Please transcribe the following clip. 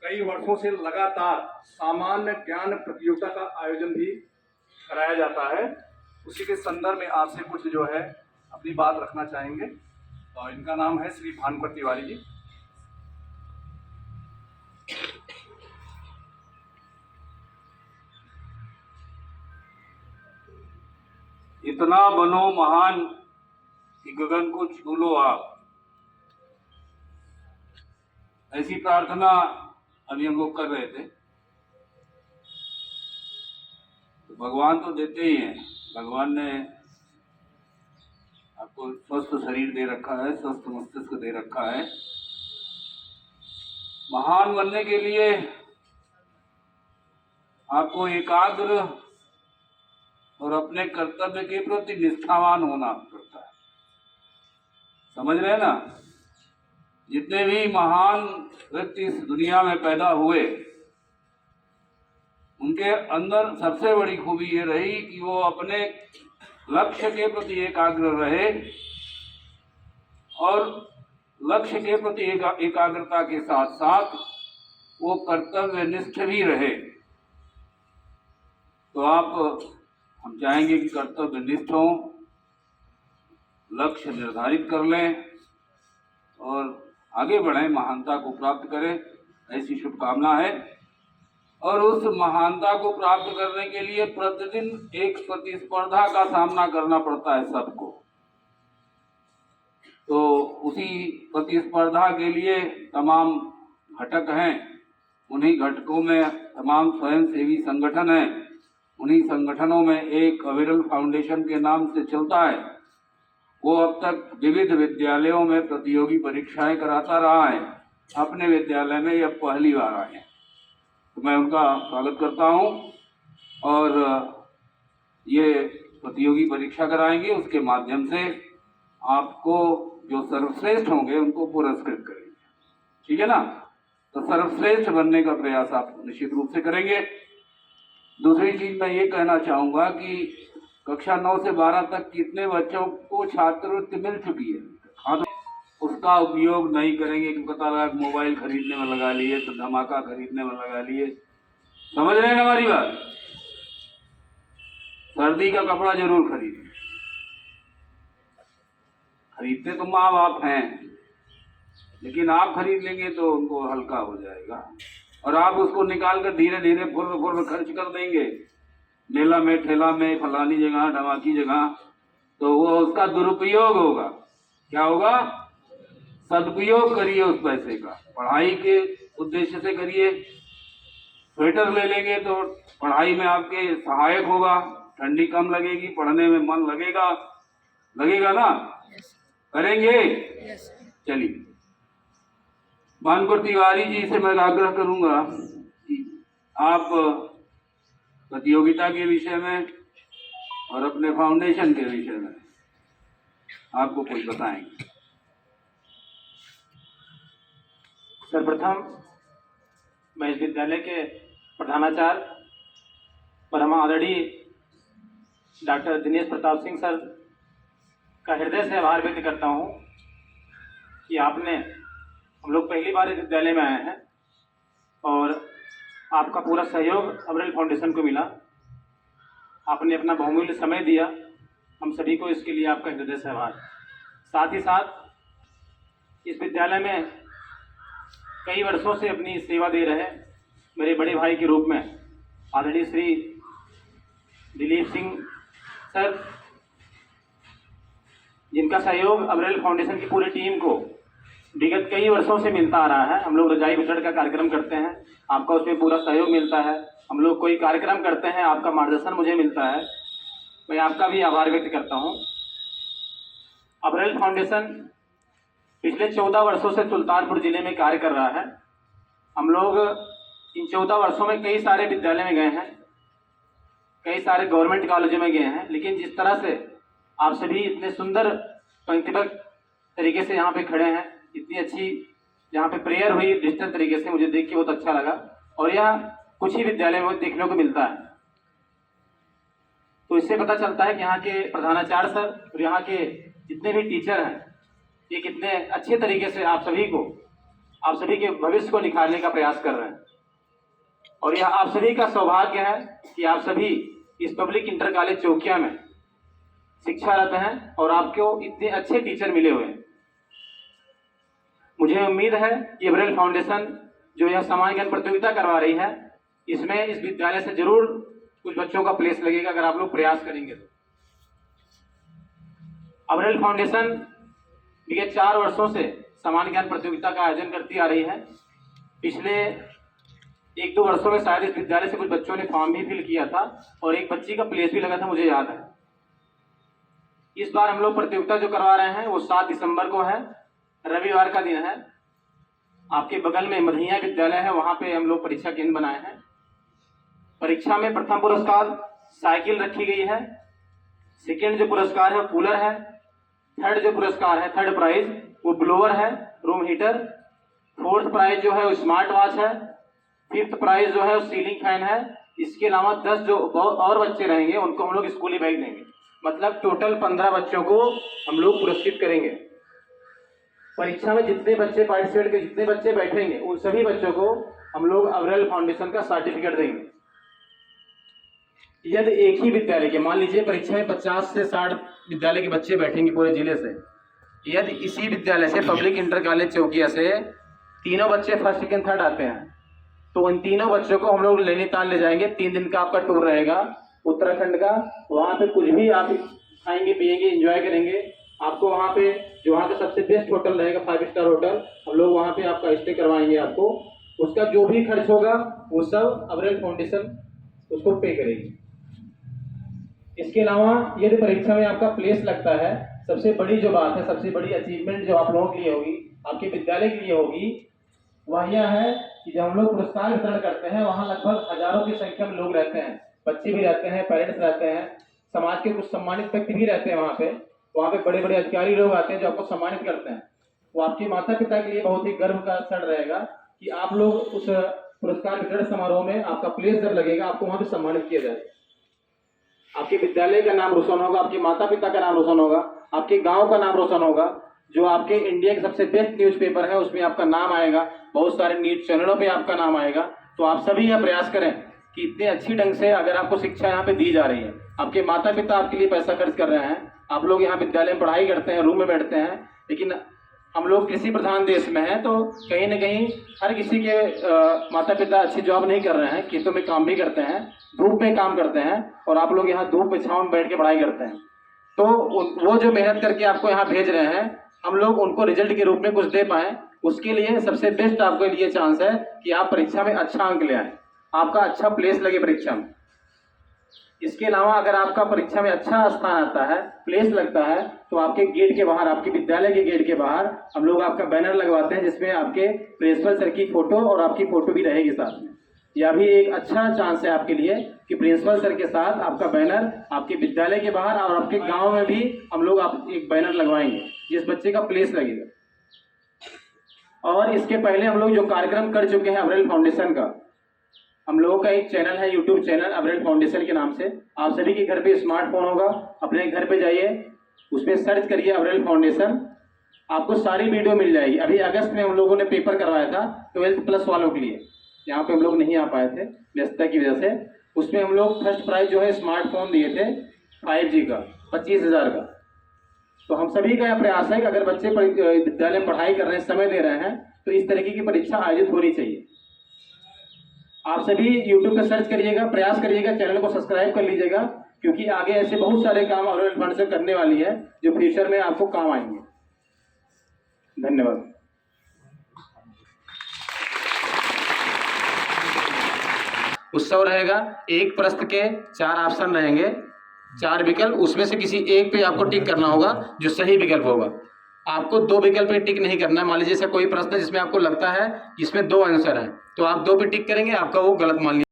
कई वर्षों से लगातार सामान्य ज्ञान प्रतियोगिता का आयोजन भी कराया जाता है। उसी के संदर्भ में आपसे कुछ जो है अपनी बात रखना चाहेंगे। और इनका नाम है श्री भानुकर तिवारी जी। इतना बनो महान कि गगन को छू लो आप, ऐसी प्रार्थना अभी हम लोग कर रहे थे। तो भगवान तो देते ही हैं, भगवान ने आपको स्वस्थ शरीर दे रखा है, स्वस्थ मस्तिष्क दे रखा है। महान बनने के लिए आपको एकाग्र और अपने कर्तव्य के प्रति निष्ठावान होना पड़ता है। समझ रहे हैं ना? जितने भी महान व्यक्ति इस दुनिया में पैदा हुए, उनके अंदर सबसे बड़ी खूबी ये रही कि वो अपने लक्ष्य के प्रति एकाग्र रहे और लक्ष्य के प्रति एकाग्रता के साथ साथ वो कर्तव्यनिष्ठ भी रहे। तो हम चाहेंगे कि कर्तव्यनिष्ठ हों, लक्ष्य निर्धारित कर लें और आगे बढ़ें, महानता को प्राप्त करें, ऐसी शुभकामना है। और उस महानता को प्राप्त करने के लिए प्रतिदिन एक प्रतिस्पर्धा का सामना करना पड़ता है सबको। तो उसी प्रतिस्पर्धा के लिए तमाम घटक हैं। उन्हीं घटकों में तमाम स्वयंसेवी संगठन हैं। उन्हीं संगठनों में एक अविरल फाउंडेशन के नाम से चलता है। वो अब तक विविध विद्यालयों में प्रतियोगी परीक्षाएं कराता रहा है। अपने विद्यालय में यह पहली बार आए हैं, तो मैं उनका स्वागत करता हूं। और ये प्रतियोगी परीक्षा कराएंगे, उसके माध्यम से आपको जो सर्वश्रेष्ठ होंगे उनको पुरस्कृत करेंगे। ठीक है ना? तो सर्वश्रेष्ठ बनने का प्रयास आप निश्चित रूप से करेंगे। दूसरी चीज मैं ये कहना चाहूँगा कि कक्षा 9 से 12 तक कितने बच्चों को छात्रवृत्ति मिल चुकी है, हाँ, तो उसका उपयोग नहीं करेंगे कि पता लगा मोबाइल खरीदने में लगा लिए तो धमाका खरीदने में लगा लिए। समझ रहे हैं हमारी बात? सर्दी का कपड़ा जरूर खरीदते तो माँ बाप हैं, लेकिन आप खरीद लेंगे तो उनको हल्का हो जाएगा और आप उसको निकाल कर धीरे धीरे फुर्र खर्च कर देंगे मेला में, ठेला में, फलानी जगह, धमाकी जगह, तो वो उसका दुरुपयोग होगा। क्या होगा? सदुपयोग करिए उस पैसे का, पढ़ाई के उद्देश्य से करिए। स्वेटर ले लेंगे तो पढ़ाई में आपके सहायक होगा, ठंडी कम लगेगी, पढ़ने में मन लगेगा ना? करेंगे? चलिए, भानुकर तिवारी जी से मैं आग्रह करूंगा कि आप प्रतियोगिता के विषय में और अपने फाउंडेशन के विषय में आपको कुछ बताएंगे। सर्वप्रथम मैं इस विद्यालय के प्रधानाचार्य परम आदरणीय डॉक्टर दिनेश प्रताप सिंह सर का हृदय से आभार व्यक्त करता हूँ कि हम लोग पहली बार इस विद्यालय में आए हैं और आपका पूरा सहयोग अविरल फाउंडेशन को मिला। आपने अपना बहुमूल्य समय दिया, हम सभी को इसके लिए आपका हृदय से आभार। साथ ही साथ इस विद्यालय में कई वर्षों से अपनी सेवा दे रहे मेरे बड़े भाई के रूप में आदरणीय श्री दिलीप सिंह सर, जिनका सहयोग अविरल फाउंडेशन की पूरी टीम को विगत कई वर्षों से मिलता आ रहा है। हम लोग रजाई वितरण का कार्यक्रम करते हैं, आपका उसमें पूरा सहयोग मिलता है। हम लोग कोई कार्यक्रम करते हैं, आपका मार्गदर्शन मुझे मिलता है। मैं आपका भी आभार व्यक्त करता हूँ। अविरल फाउंडेशन पिछले 14 वर्षों से सुल्तानपुर जिले में कार्य कर रहा है। हम लोग इन 14 वर्षों में कई सारे विद्यालय में गए हैं, कई सारे गवर्नमेंट कॉलेजों में गए हैं, लेकिन जिस तरह से आप सभी इतने सुंदर पंक्तिबद्ध तरीके से यहाँ पे खड़े हैं, इतनी अच्छी यहाँ पे प्रेयर हुई डिजिटल तरीके से, मुझे देख के बहुत अच्छा लगा। और यह कुछ ही विद्यालय में देखने को मिलता है। तो इससे पता चलता है कि यहाँ के प्रधानाचार्य सर और यहाँ के जितने भी टीचर हैं, ये कितने अच्छे तरीके से आप सभी को आप सभी के भविष्य को निखारने का प्रयास कर रहे हैं। और यह आप सभी का सौभाग्य है कि आप सभी इस पब्लिक इंटर कॉलेज चौकिया में शिक्षारत हैं और आपको इतने अच्छे टीचर मिले हुए हैं। मुझे उम्मीद है कि अब्रेल फाउंडेशन जो यह सामान्य ज्ञान प्रतियोगिता करवा रही है, इसमें इस विद्यालय से जरूर कुछ बच्चों का प्लेस लगेगा अगर आप लोग प्रयास करेंगे तो। अब्रेल फाउंडेशन विगत 4 वर्षों से सामान्य ज्ञान प्रतियोगिता का आयोजन करती आ रही है। पिछले 1-2 वर्षों में शायद इस विद्यालय से कुछ बच्चों ने फॉर्म भी फिल किया था और एक बच्ची का प्लेस भी लगा था, मुझे याद है। इस बार हम लोग प्रतियोगिता जो करवा रहे हैं वो 7 दिसंबर को है, रविवार का दिन है। आपके बगल में मधैया विद्यालय है, वहां पे हम लोग परीक्षा केंद्र बनाए हैं। परीक्षा में प्रथम पुरस्कार साइकिल रखी गई है, सेकेंड जो पुरस्कार है कूलर है, थर्ड जो पुरस्कार है, थर्ड प्राइज वो ब्लोअर है, रूम हीटर, फोर्थ प्राइज जो है वो स्मार्ट वॉच है, फिफ्थ प्राइज जो है वो सीलिंग फैन है। इसके अलावा 10 जो और बच्चे रहेंगे उनको हम लोग स्कूली बैग देंगे। मतलब टोटल 15 बच्चों को हम लोग पुरस्कृत करेंगे। परीक्षा में जितने बच्चे पार्टिसिपेट के जितने बच्चे बैठेंगे उन सभी बच्चों को हम लोग अब्रेल फाउंडेशन का सर्टिफिकेट देंगे। यदि एक ही विद्यालय के, मान लीजिए परीक्षा में 50 से 60 विद्यालय के बच्चे बैठेंगे पूरे जिले से, यदि इसी विद्यालय से पब्लिक इंटर कॉलेज चौकिया से तीनों बच्चे फर्स्ट सेकंड थर्ड आते हैं तो उन तीनों बच्चों को हम लोग नैनीताल ले जाएंगे। 3 दिन का आपका टूर रहेगा उत्तराखंड का। वहाँ पे कुछ भी आप खाएंगे पिएंगे एंजॉय करेंगे। आपको वहाँ पे जो वहाँ का सबसे बेस्ट होटल रहेगा 5 स्टार होटल, हम लोग वहाँ पे आपका स्टे करवाएंगे। आपको उसका जो भी खर्च होगा वो सब अब्रेल फाउंडेशन उसको पे करेगी। इसके अलावा यदि परीक्षा में आपका प्लेस लगता है, सबसे बड़ी जो बात है, सबसे बड़ी अचीवमेंट जो आप लोगों के लिए होगी, आपके विद्यालय के लिए होगी, वह यह है कि जब हम लोग पुरस्कार वितरण करते हैं वहाँ लगभग हजारों की संख्या में लोग रहते हैं, बच्चे भी रहते हैं, पेरेंट्स रहते हैं, समाज के कुछ सम्मानित व्यक्ति भी रहते हैं। वहाँ पे बड़े बड़े अधिकारी लोग आते हैं जो आपको सम्मानित करते हैं। वो आपके माता पिता के लिए बहुत ही गर्व का क्षण रहेगा कि आप लोग उस पुरस्कार वितरण समारोह में आपका प्लेस जब लगेगा आपको वहाँ पे सम्मानित किया जाएगा। आपके विद्यालय का नाम रोशन होगा, आपके माता पिता का नाम रोशन होगा, आपके गांव का नाम रोशन होगा। जो आपके इंडिया के सबसे बेस्ट न्यूज़पेपर है उसमें आपका नाम आएगा, बहुत सारे न्यूज चैनलों पे आपका नाम आएगा। तो आप सभी यह प्रयास करें कि इतने अच्छी ढंग से अगर आपको शिक्षा यहाँ पे दी जा रही है, आपके माता पिता आपके लिए पैसा खर्च कर रहे हैं, आप लोग यहाँ विद्यालय में पढ़ाई करते हैं, रूम में बैठते हैं, लेकिन हम लोग कृषि प्रधान देश में हैं तो कहीं ना कहीं हर किसी के माता पिता अच्छी जॉब नहीं कर रहे हैं, खेतों में काम भी करते हैं, धूप में काम करते हैं, और आप लोग यहाँ धूप में छाँव में बैठ के पढ़ाई करते हैं। तो वो जो मेहनत करके आपको यहाँ भेज रहे हैं, हम लोग उनको रिजल्ट के रूप में कुछ दे पाएँ, उसके लिए सबसे बेस्ट आपके लिए चांस है कि आप परीक्षा में अच्छा अंक ले आएँ, आपका अच्छा प्लेस लगे परीक्षा में। इसके अलावा अगर आपका परीक्षा में अच्छा स्थान आता है, प्लेस लगता है, तो आपके गेट के बाहर, आपके विद्यालय के गेट के बाहर हम लोग आपका बैनर लगवाते हैं जिसमें आपके प्रिंसिपल सर की फोटो और आपकी फोटो भी रहेगी साथ में। यह भी एक अच्छा चांस है आपके लिए कि प्रिंसिपल सर के साथ आपका बैनर आपके विद्यालय के बाहर और आपके गांव में भी हम लोग आप एक बैनर लगवाएंगे जिस बच्चे का प्लेस लगेगा। और इसके पहले हम लोग जो कार्यक्रम कर चुके हैं अब्रेल फाउंडेशन का, हम लोगों का एक चैनल है, यूट्यूब चैनल अब्रेल फाउंडेशन के नाम से। आप सभी के घर पे स्मार्टफोन होगा, अपने घर पे जाइए, उसमें सर्च करिए अब्रेल फाउंडेशन, आपको सारी वीडियो मिल जाएगी। अभी अगस्त में हम लोगों ने पेपर करवाया था 12th प्लस वालों के लिए, यहाँ पे हम लोग नहीं आ पाए थे व्यस्तता की वजह से। उसमें हम लोग फर्स्ट प्राइज जो है स्मार्टफोन दिए थे 5G का 25,000 का। तो हम सभी का यह प्रयास है कि अगर बच्चे विद्यालय में पढ़ाई कर रहे हैं, समय दे रहे हैं, तो इस तरीके की परीक्षा आयोजित होनी चाहिए। आप सभी YouTube पे सर्च करिएगा, प्रयास करिएगा, चैनल को सब्सक्राइब कर लीजिएगा, क्योंकि आगे ऐसे बहुत सारे काम अब्रेल फाउंडेशन करने वाली है जो फ्यूचर में आपको काम आएंगे। धन्यवाद। उत्सव रहेगा, एक प्रश्न के 4 ऑप्शन रहेंगे, 4 विकल्प, उसमें से किसी एक पे आपको टिक करना होगा जो सही विकल्प होगा। आपको 2 विकल्प पे टिक नहीं करना है। मान लीजिए कोई प्रश्न है जिसमें आपको लगता है इसमें 2 आंसर हैं, तो आप 2 पे टिक करेंगे, आपका वो गलत मान लिया